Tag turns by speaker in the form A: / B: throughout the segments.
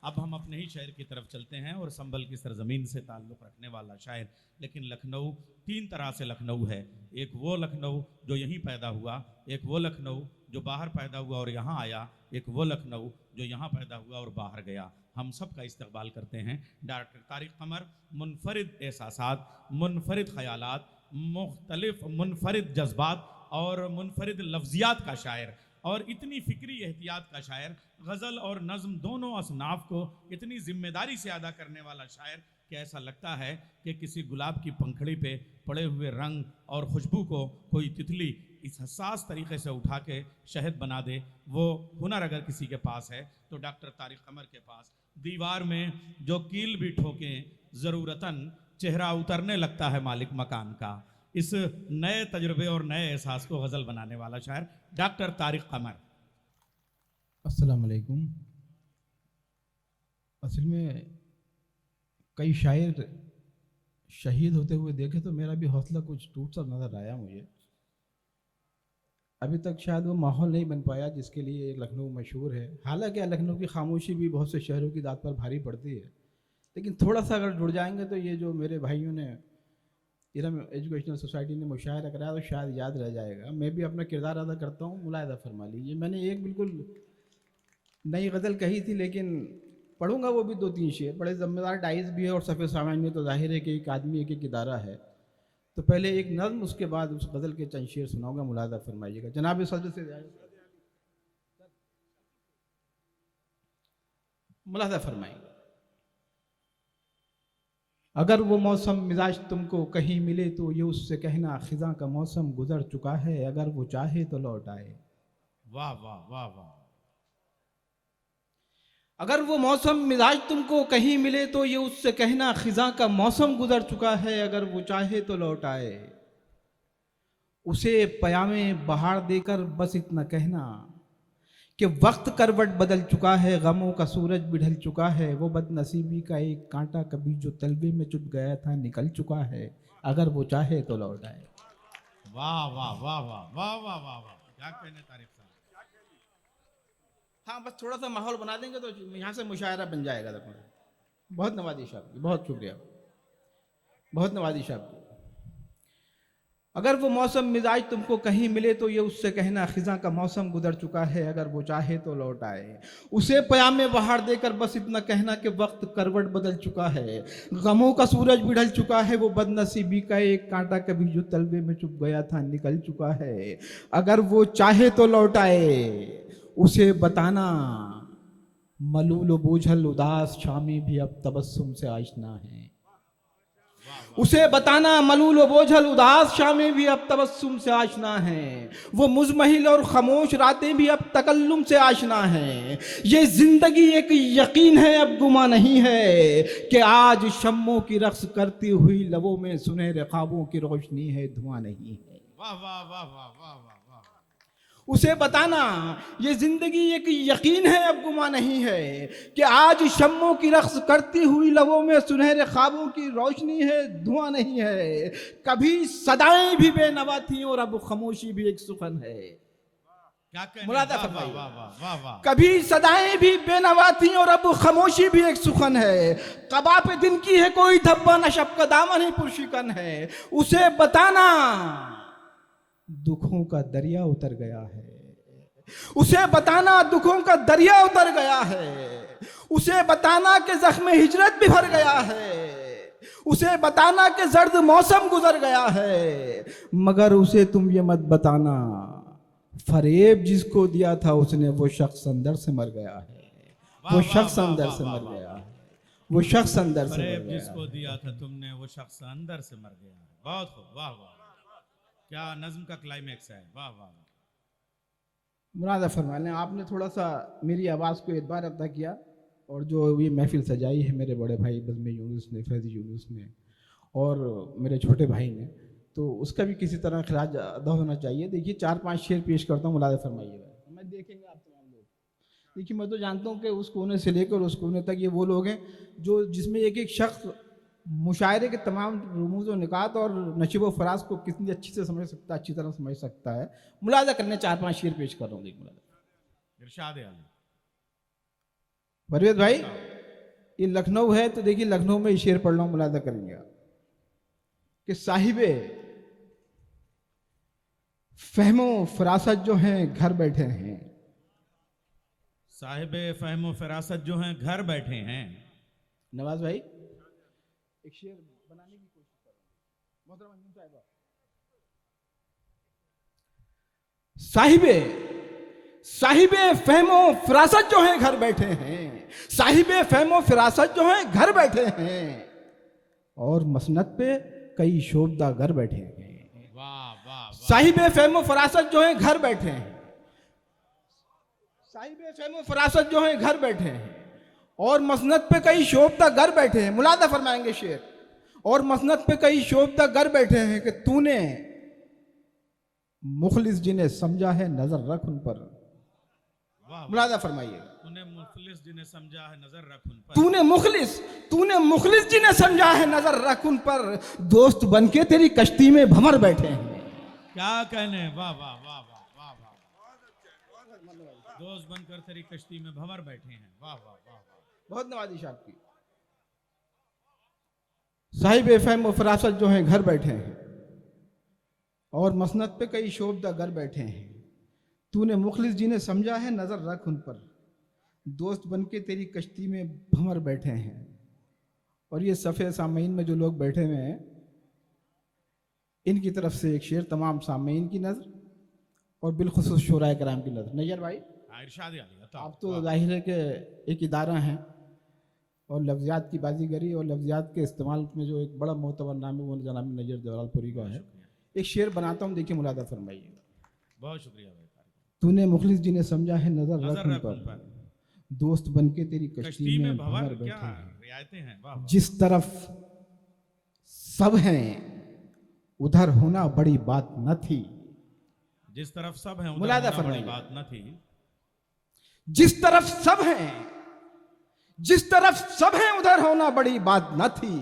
A: अब हम अपने ही शहर की तरफ चलते हैं और संभल की सरजमीन से ताल्लुक़ रखने वाला शायर, लेकिन लखनऊ तीन तरह से लखनऊ है। एक वो लखनऊ जो यहीं पैदा हुआ, एक वो लखनऊ जो बाहर पैदा हुआ और यहाँ आया, एक वो लखनऊ जो यहाँ पैदा हुआ और बाहर गया। हम सब का इस्तकबाल करते हैं डॉक्टर तारिक कमर, मुनफरिद एहसासात, मुनफरिद ख़यालात, मुख्तलिफ मुनफरिद जज्बात और मुनफरिद लफ्ज़ियात का शायर, और इतनी फ़िक्री एहतियात का शायर, गज़ल और नज़्म दोनों असनाफ को इतनी ज़िम्मेदारी से अदा करने वाला शायर कि ऐसा लगता है कि किसी गुलाब की पंखड़ी पे पड़े हुए रंग और खुशबू को कोई तितली इस हसास तरीक़े से उठा के शहद बना दे। वो हुनर अगर किसी के पास है तो डॉक्टर तारिक कमर के पास। दीवार में जो कील भी ठोकें ज़रूरतन चेहरा उतरने लगता है मालिक मकान का। इस नए तजुर्बे और नए एहसास को गज़ल बनाने वाला शायर डॉक्टर तारिक कमर।
B: अस्सलाम वालेकुम। असल में कई शायर शहीद होते हुए देखे तो मेरा भी हौसला कुछ टूट सा नज़र आया मुझे। अभी तक शायद वो माहौल नहीं बन पाया जिसके लिए लखनऊ मशहूर है। हालांकि लखनऊ की खामोशी भी बहुत से शहरों की दाद पर भारी पड़ती है, लेकिन थोड़ा सा अगर जुड़ जाएंगे तो ये जो मेरे भाइयों ने इरम एजुकेशनल सोसाइटी ने मुशायरा कराया तो शायद याद रह जाएगा। मैं भी अपना किरदार अदा करता हूँ, मुलाहिदा फरमा लीजिए। मैंने एक बिल्कुल नई गज़ल कही थी, लेकिन पढ़ूंगा वो भी दो तीन शेर। बड़े ज़िम्मेदार डाइस भी है और सफ़े सामान में तो जाहिर है कि एक आदमी एक इदारा है। तो पहले एक नज़्म, उसके बाद उस गज़ल के चंद शेर सुनाऊंगा, मुलाहिदा फरमाइएगा। जनाब सदर से मुलाहिदा फरमाएंगे। अगर वो मौसम मिजाज तुमको कहीं मिले तो ये उससे कहना खिज़ां का मौसम गुजर चुका है, अगर वो चाहे तो लौट आए।
A: वाह वाह वाह वाह।
B: अगर वो मौसम मिजाज तुमको कहीं मिले तो ये उससे कहना खिज़ां का मौसम गुजर चुका है, अगर वो चाहे तो लौट आए। उसे पयामे बहार देकर बस इतना कहना कि वक्त करवट बदल चुका है, गमों का सूरज भी ढल चुका है। वो बदनसीबी का एक कांटा कभी जो तलवे में चुभ गया था निकल चुका है, अगर वो चाहे तो लौट आए।
A: वाह वाह वाह वाह वाह वाह वाह वाह, क्या कहने तारिक साहब।
B: हाँ, बस थोड़ा सा माहौल बना देंगे तो यहाँ से मुशायरा बन जाएगा। बहुत नवाजिश आपकी, बहुत शुक्रिया, बहुत नवाजिश आपकी। अगर वो मौसम मिजाज तुमको कहीं मिले तो ये उससे कहना खिज़ां का मौसम गुजर चुका है, अगर वो चाहे तो लौट आए। उसे पयामे बहार देकर बस इतना कहना कि वक्त करवट बदल चुका है, गमों का सूरज भी ढल चुका है। वो बदनसीबी का एक कांटा कभी जो तलवे में चुभ गया था निकल चुका है, अगर वो चाहे तो लौट आए। उसे बताना मलूल बोझल उदास शामी भी अब तबस्सुम से आशना है। उसे बताना मलूल बोझल उदास शामें भी अब तबस्सुम से आशना हैं। वो मुज़महिल और खामोश रातें भी अब तकल्लुम से आशना हैं। ये जिंदगी एक यकीन है अब गुमा नहीं है कि आज शम्मों की रक्स करती हुई लबों में सुनहरे ख्वाबों की रोशनी है, धुआं नहीं है।
A: वाह वाह वाह वाह वाह वाह।
B: उसे बताना ये जिंदगी एक यकीन है अब गुमा नहीं है कि आज शम्मों की रक्स करती हुई लबों में सुनहरे ख्वाबों की रोशनी है, धुआं नहीं है। कभी सदाएं भी बेनवा थी और अब खामोशी भी एक सुखन है। मुलाहिदा फरमाइए।
A: वाह वाह वाह वाह।
B: कभी सदाएं भी बेनवा थी और अब खामोशी भी एक सुखन है। कबा पे दिन की है कोई धब्बा न शब का दामन ही पुरशिकन है। उसे बताना दुखों का दरिया उतर गया है। उसे बताना दुखों का दरिया उतर गया है। उसे बताना कि जख्म हिजरत भी भर गया है। उसे बताना कि जर्द मौसम गुजर गया है। मगर उसे तुम ये मत बताना फरेब जिसको दिया था उसने वो शख्स अंदर से मर गया है। वो शख्स अंदर से मर गया है। वो शख्स अंदर से मर गया।
A: जिसको दिया था तुमने वो शख्स अंदर से मर गया है। बहुत खूब, वाह वाह, क्या नज्म का क्लाइमेक्स है। वाह वाह।
B: मुरादा फरमा लें। आपने थोड़ा सा मेरी आवाज़ को एतबार अदा किया और जो ये महफिल सजाई है मेरे बड़े भाई बज़्म यूनुस ने, फैज़ी यूनुस ने और मेरे छोटे भाई ने, तो उसका भी किसी तरह खराज अदा होना चाहिए। देखिए 4-5 शेर पेश करता हूँ, मुलादा फरमाइएगा। मैं देखेंगे आप तमाम लोग। देखिए मैं तो जानता हूँ कि उस कोने से लेकर उस कोने तक ये वो लोग हैं जो जिसमें एक एक शख्स मुशायरे के तमाम रमूज़ व निकात और नशीब व फराज को कितनी अच्छी से समझ सकता है, अच्छी तरह समझ सकता है। मुलादा करने 4-5 शेर पेश कर रहा हूँ। देख मुलादा।
A: इरशाद आली।
B: परवेज भाई, ये लखनऊ है तो देखिए लखनऊ में शेर पढ़ रहा हूं, मुलादा करेंगे आप कि साहिबे फहमो फरासत जो हैं घर बैठे हैं।
A: साहिब फहम फरासत जो हैं घर बैठे हैं।
B: नवाज भाई एक शेर बनाने की कोशिश करो। मोहतरम अंजुम साहिबा, साहिबे फहमो फरासत जो हैं घर बैठे हैं, साहिबे फहमो फरासत जो हैं घर बैठे हैं, और मसनद पे कई शोभदा घर बैठे हैं।
A: वाह वाह।
B: साहिबे फहमो फरासत जो हैं घर बैठे हैं, साहिबे फहमो फरासत जो हैं घर बैठे हैं, और मसनद पे कई शोभदा घर बैठे हैं। मुलादा फरमाएंगे शेर, और मसनद पे कई शोभदा घर बैठे हैं कि तूने मुखलिस जिन्हें समझा है नजर रख उन पर। मुलादा फरमाइए।
A: तूने मुखलिस जिन्हें समझा है नजर रख उन पर।
B: तूने मुखलिस जिन्हें समझा है नजर रख उन पर, दोस्त बनके तेरी कश्ती में भंवर बैठे हैं।
A: क्या कहने, वाह वाह वाह वाह वाह वाह। दोस्त बनकर तेरी कश्ती में भंवर बैठे हैं। वाह वाह वाह वाह।
B: बहुत नवाजिश आपकी। साहिब फहम व फरासत जो हैं घर बैठे हैं, और मसनद पे कई शोभदा घर बैठे हैं। तूने मुखलिस जिन्हें समझा है नजर रख उन पर, दोस्त बनके तेरी कश्ती में भंवर बैठे हैं। और ये सफ़े सामीन में जो लोग बैठे हुए हैं, इनकी तरफ से एक शेर तमाम सामीन की नज़र और बिलखुसूस शोराए कराम की नज़र। नैयर भाई, आप तो जाहिर है कि एक इदारा हैं और लफ्ज़ियात की बाजीगरी और लफ्ज़ियात के इस्तेमाल में जो एक बड़ा मोतबर नाम है वो जनाब नैयर जलालपुरी का है। एक शेर बनाता हूँ, देखिए मुलादा फरमाइए।
A: बहुत शुक्रिया भाई।
B: तूने मुखलिस जिन्हें समझा है नजर रख उन पर, दोस्त बनके तेरी कश्ती में भंवर बैठे हैं। जिस तरफ सब हैं उधर होना बड़ी बात न थी।
A: जिस तरफ सब हैं
B: मुलादा
A: उधर होना बड़ी
B: फरमाइए।
A: बात न थी।
B: जिस तरफ सब हैं, जिस तरफ सब हैं उधर होना बड़ी बात न थी।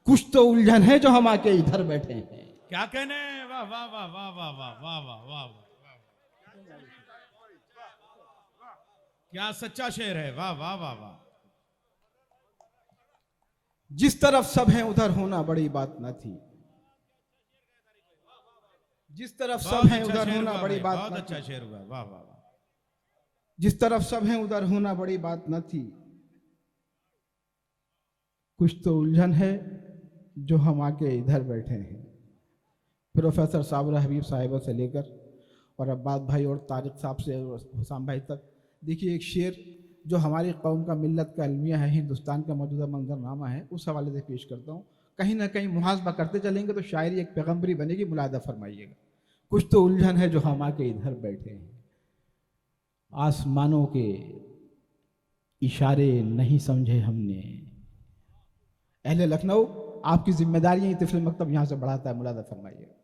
B: कुछ तो उलझन है जो हम आके इधर बैठे हैं।
A: क्या कहने, वाह वाह वाह वाह वाह वाह वाह वाह वाह। क्या सच्चा शेर है, वाह वाह वाह वाह।
B: जिस तरफ सब हैं उधर होना बड़ी बात न थी। जिस तरफ सब हैं उधर होना बड़ी बात न थी।
A: बहुत अच्छा शेर हुआ, वाह वाह वाह।
B: जिस तरफ सब हैं उधर होना बड़ी बात न थी। कुछ तो उलझन है जो हम आके इधर बैठे हैं। प्रोफेसर साबरा हबीब साहिबा से लेकर और अब्बास भाई और तारिक साहब से हुसाम भाई तक, देखिए एक शेर जो हमारी कौम का मिल्लत का अलमिया है, हिंदुस्तान का मौजूदा मंजरनामा है, उस हवाले से पेश करता हूँ। कहीं ना कहीं मुहासबा करते चलेंगे तो शायरी एक पैगम्बरी बनेगी। मुलादा फरमाइएगा। कुछ तो उलझन है जो हम आके इधर बैठे हैं। आसमानों के इशारे नहीं समझे हमने। अहले लखनऊ, आपकी जिम्मेदारी तिफल मकतब यहां से बढ़ाता है। मुलादा फरमाइएगा।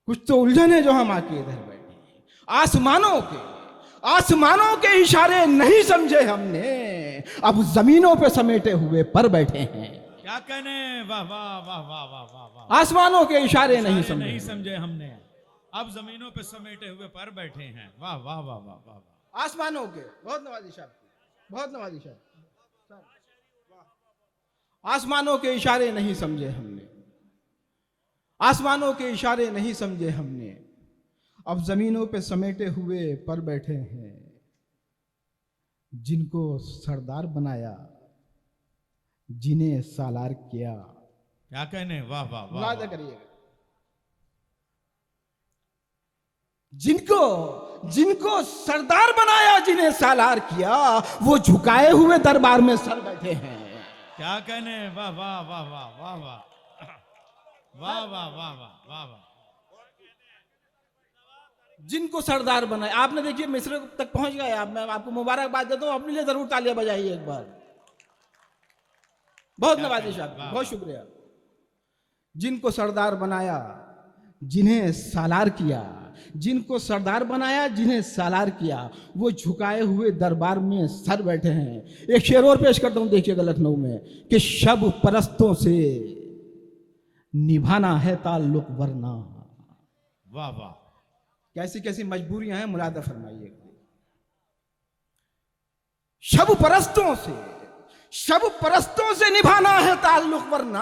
B: कुछ तो उलझन है जो हम आके इधर बैठे हैं। आसमानों के इशारे नहीं समझे हमने, अब जमीनों पे समेटे हुए पर बैठे हैं।
A: क्या कहने, वाह वाह वाह वाह वाह वाह वाह।
B: आसमानों के इशारे नहीं
A: समझे हमने, अब जमीनों पे समेटे हुए पर बैठे हैं। वाह वाह वाह वाह वाह।
B: आसमानों के, बहुत नवाजिश आपकी, बहुत नवाजिश आपकी। आसमानों के इशारे नहीं समझे हमने, आसमानों के इशारे नहीं समझे हमने, अब जमीनों पे समेटे हुए पर बैठे हैं। जिनको सरदार बनाया, जिन्हें सालार किया।
A: क्या कहने, वाह वाह वाह।
B: मुलादा करिएगा। जिनको सरदार बनाया, जिन्हें सालार किया, वो झुकाए हुए दरबार में सर बैठे हैं।
A: क्या कहने, वाह वाह वाह वाह वाह वाह वाह वाह वाह वाह वाह।
B: जिनको सरदार बनाए, आपने देखिए मिस्र तक पहुंच गए आप। मैं आपको मुबारकबाद देता हूं, अपने लिए जरूर तालियां बजाइए एक बार। बहुत नवाजिश आपकी, बहुत शुक्रिया। जिनको सरदार बनाया, जिन्हें सालार किया, जिनको सरदार बनाया, जिन्हें सालार किया, वो झुकाए हुए दरबार में सर बैठे हैं। एक शेर और पेश करता हूं, देखिएगा लखनऊ में कि शब परस्तों से निभाना है ताल्लुक वरना।
A: वाह वाह।
B: कैसी कैसी मजबूरियां हैं, मुलादा फरमाइए। शब परस्तों से निभाना है ताल्लुक, वरना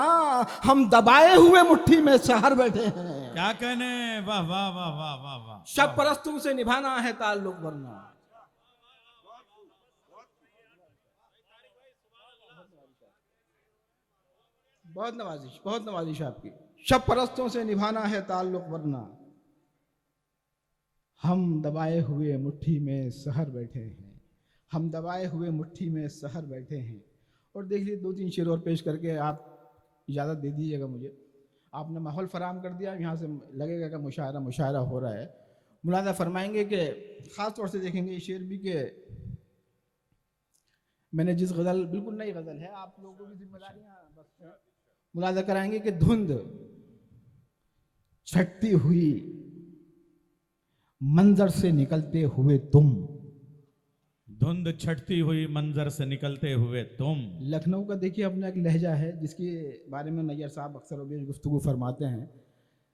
B: हम दबाए हुए मुट्ठी में शहर बैठे हैं।
A: क्या कहने, वाह वाह वाह वाह वाह वाह।
B: शब परस्तों से निभाना है ताल्लुक, वरना। बहुत नवाजिश आपकी। शब परस्तों से निभाना है ताल्लुक, वरना हम दबाए हुए मुट्ठी में शहर बैठे हैं, हम दबाए हुए मुट्ठी में शहर बैठे हैं। और देख लीजिए 2-3 शेर और पेश करके आप इजाज़त दे दीजिएगा मुझे। आपने माहौल फराहम कर दिया, यहाँ से लगेगा कि मुशायरा हो रहा है। मुलादा फरमाएंगे कि ख़ास तौर से देखेंगे ये शेर भी कि मैंने जिस गज़ल, बिल्कुल नई गज़ल है, आप लोगों की जिम्मेदारियाँ बस मुलादा कराएंगे कि धुंध छटती हुई मंजर से निकलते हुए तुम,
A: धुंध छटती हुई मंजर से निकलते हुए तुम।
B: लखनऊ का देखिए अपना एक लहजा है जिसके बारे में नैयर साहब अक्सर गुफ्तगू फरमाते हैं।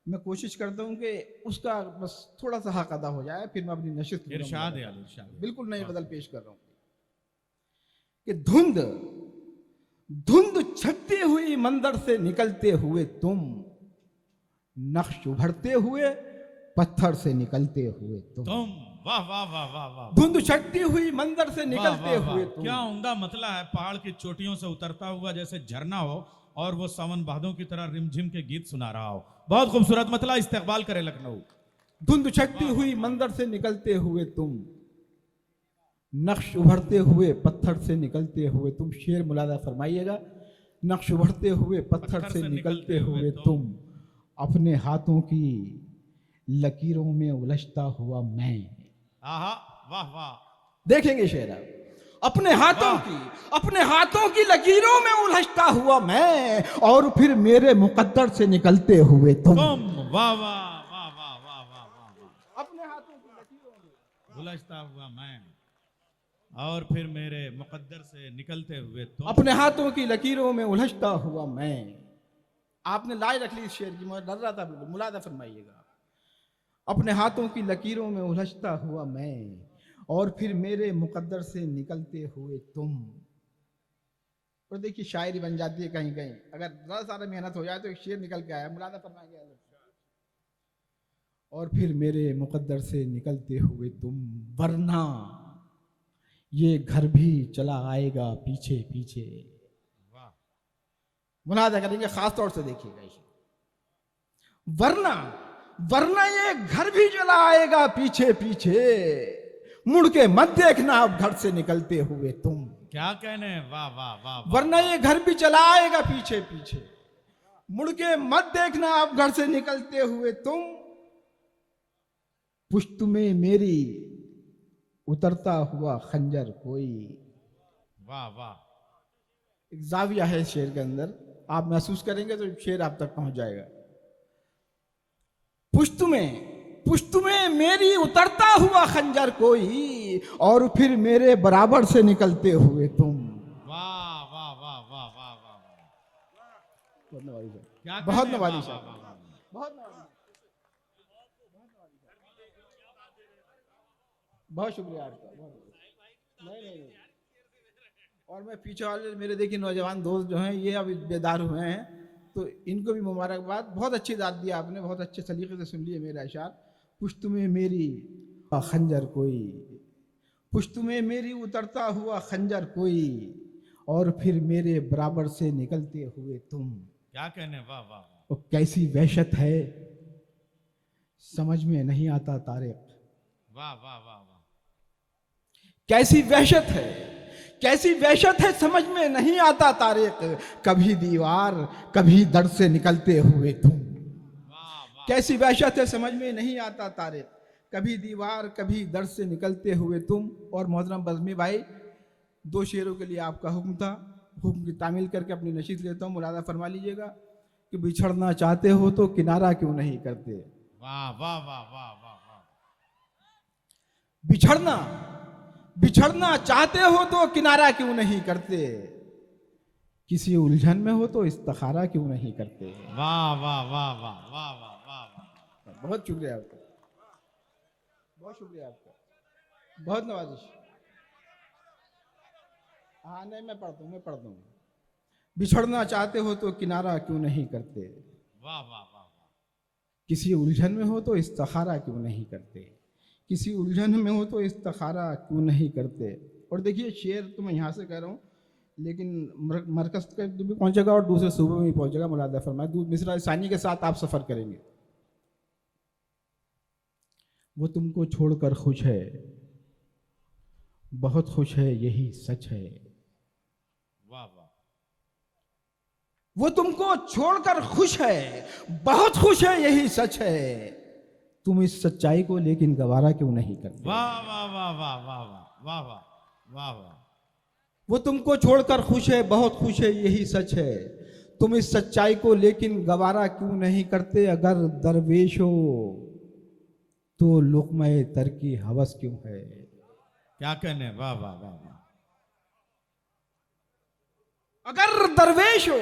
B: मैं कोशिश करता हूँ कि उसका बस थोड़ा सा हक अदा हो जाए, फिर मैं अपनी नशिस्त
A: इरशाद है अली, इरशाद।
B: बिल्कुल नई गज़ल पेश कर रहा हूँ कि धुंध छटती हुई मंजर से निकलते हुए तुम, नक्श उभरते हुए पत्थर से निकलते हुए तुम।
A: वाह वाह वाह वाह वाह।
B: धुंध छटती हुई मंजर से निकलते हुए तुम।
A: क्या उम्दा मतला है, पहाड़ की चोटियों से उतरता हुआ जैसे झरना हो और वो सावन भादों की तरह रिमझिम के गीत सुना रहा हो। बहुत खूबसूरत मतला, इस्तेकबाल करे लखनऊ।
B: धुंध छटती हुई मंजर से निकलते हुए तुम, नक्श उभरते हुए पत्थर से निकलते हुए तुम। शेर मुलादा फरमाइएगा। नक्श उभरते हुए पत्थर से निकलते हुए तुम, अपने हाथों की लकीरों में उलझता हुआ मैं।
A: आहा, वाह वाह।
B: देखेंगे शेर अपने हाथों की लकीरों में उलझता हुआ मैं, और फिर मेरे मुकद्दर से निकलते हुए तुम।
A: वाह वाह वाह वाह वाह वाह।
B: अपने हाथों की लकीरों में
A: उलझता हुआ मैं, और फिर मेरे मुकद्दर से निकलते हुए तुम।
B: अपने हाथों की लकीरों में उलझता हुआ मैं। आपने लाई रख ली इस शेर की, मैं डर रहा था बिल्कुल। मुलादा फरमाइएगा। अपने हाथों की लकीरों में उलझता हुआ मैं, और फिर मेरे मुकद्दर से निकलते हुए तुम। और देखिए शायरी बन जाती है कहीं कहीं, अगर ज़रा सारा मेहनत हो जाए तो एक शेर निकल के आया। मुलादा फरमाएंगे। और फिर मेरे मुकद्दर से निकलते हुए तुम, वरना ये घर भी चला आएगा पीछे पीछे।
A: वाह।
B: मुलादा करेंगे, खास तौर से देखिएगा इसे। वरना ये घर भी चला आएगा पीछे पीछे, मुड़ के मत देखना अब घर से निकलते हुए तुम।
A: क्या कहने, वाह वाह वाह।
B: वरना ये घर भी चला आएगा पीछे पीछे, मुड़ के मत देखना अब घर से निकलते हुए तुम। पुश्त में मेरी उतरता हुआ खंजर कोई।
A: वाह वाह।
B: एक जाविया है शेर के अंदर, आप महसूस करेंगे तो शेर आप तक पहुंच जाएगा। पुश्त में मेरी उतरता हुआ खंजर कोई, और फिर मेरे बराबर से निकलते हुए तुम।
A: वाह वाह वाह वाह वाह वाह।
B: बहुत नवाजी साहब,
A: क्या
B: बहुत
A: कहने,
B: नवाजी
A: वाह,
B: साहब,
A: वाह, वाह, वाह।
B: बहुत नवाजी, बहुत शुक्रिया आपका। नहीं। और मैं पीछे वाले मेरे देखिए नौजवान दोस्त जो हैं, ये अभी बेदार हुए हैं, तो इनको भी मुबारकबाद। बहुत अच्छी दाद दी आपने, बहुत अच्छे सलीके से सुन लिए मेरा अशार। पुश्त में मेरी खंजर कोई, पुश्त में मेरी उतरता हुआ खंजर कोई, और फिर मेरे बराबर से निकलते हुए तुम।
A: क्या कहने, वाह वाह।
B: और कैसी वहशत है समझ में नहीं आता तारिक।
A: वाह वाह वाह वाह।
B: कैसी वहशत है समझ में नहीं आता तारिक, कभी दीवार कभी दर से निकलते हुए तुम। कैसी वहशत है समझ में नहीं आता तारिक, कभी दीवार कभी दर से निकलते हुए तुम। और मोहतरम बज़मी भाई, 2 शेरों के लिए आपका हुक्म था, हुक्म की तामील करके अपनी नशीद लेता हूँ। मुलादा फरमा लीजिएगा कि बिछड़ना चाहते हो तो किनारा क्यों नहीं करते।
A: वाह वाह वाह वाह वाह।
B: बिछड़ना चाहते हो तो किनारा क्यों नहीं करते, किसी उलझन में हो तो इस्तिखारा क्यों नहीं करते।
A: वाह वाह वाह वाह वाह वाह वाह।
B: बहुत शुक्रिया आपका, बहुत शुक्रिया आपका, बहुत नवाजिश। हाँ नहीं मैं पढ़ता हूँ। बिछड़ना चाहते हो तो किनारा क्यों नहीं करते,
A: वाह वाह वाह वाह।
B: किसी उलझन में हो तो इस्तिखारा क्यों नहीं करते, किसी उलझन में हो तो इस्तिखारा क्यों नहीं करते। और देखिए शेर तो मैं यहाँ से कह रहा हूँ, लेकिन मरकज तक भी पहुँचेगा और दूसरे सूबे में भी पहुँचेगा। मुलादा फरमाए मिसरा सानी के साथ आप सफ़र करेंगे। वो तुमको छोड़कर खुश है, बहुत खुश है, यही सच है।
A: वाह वाह।
B: वो तुमको छोड़कर खुश है, बहुत खुश है, यही सच है। तुम इस सच्चाई को लेकिन गवारा क्यों नहीं करते।
A: वाह वाह वाह वाह वाह वाह वाह वाह वाह वाह।
B: वो तुमको छोड़कर खुश है, बहुत खुश है, यही सच है। तुम इस सच्चाई को लेकिन गवारा क्यों नहीं करते। अगर दरवेश हो तो लुक़्मा-ए तर की हवस क्यों है।
A: क्या कहने, वाह वाह वाह वाह।
B: अगर दरवेश हो,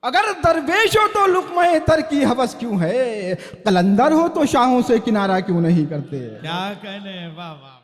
B: अगर दरवेश हो तो लुक़्मा-ए तर की हवस क्यों है। कलंदर हो तो शाहों से किनारा क्यों नहीं करते।
A: क्या कहने, वाह वाह।